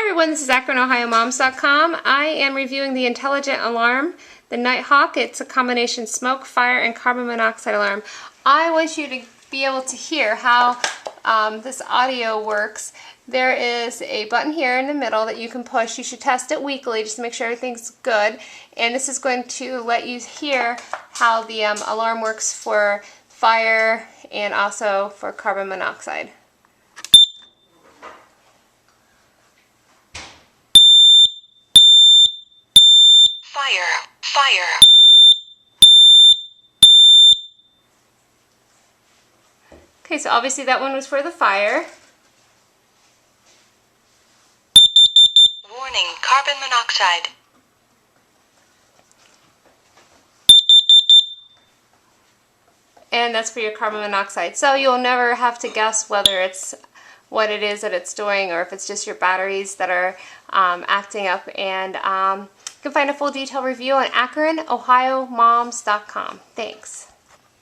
everyone, this is AkronOhioMoms.com. I am reviewing the intelligent alarm, the Nighthawk. It's a combination smoke, fire, and carbon monoxide alarm. I want you to be able to hear how this audio works. There is a button here in the middle that you can push. You should test it weekly just to make sure everything's good. And this is going to let you hear how the alarm works for fire and also for carbon monoxide. Fire, fire. Okay, so obviously that one was for the fire. Warning, carbon monoxide. And that's for your carbon monoxide. So you'll never have to guess whether it's what it is that it's doing or if it's just your batteries that are acting up. And you can find a full detailed review on AkronOhioMoms.com. Thanks.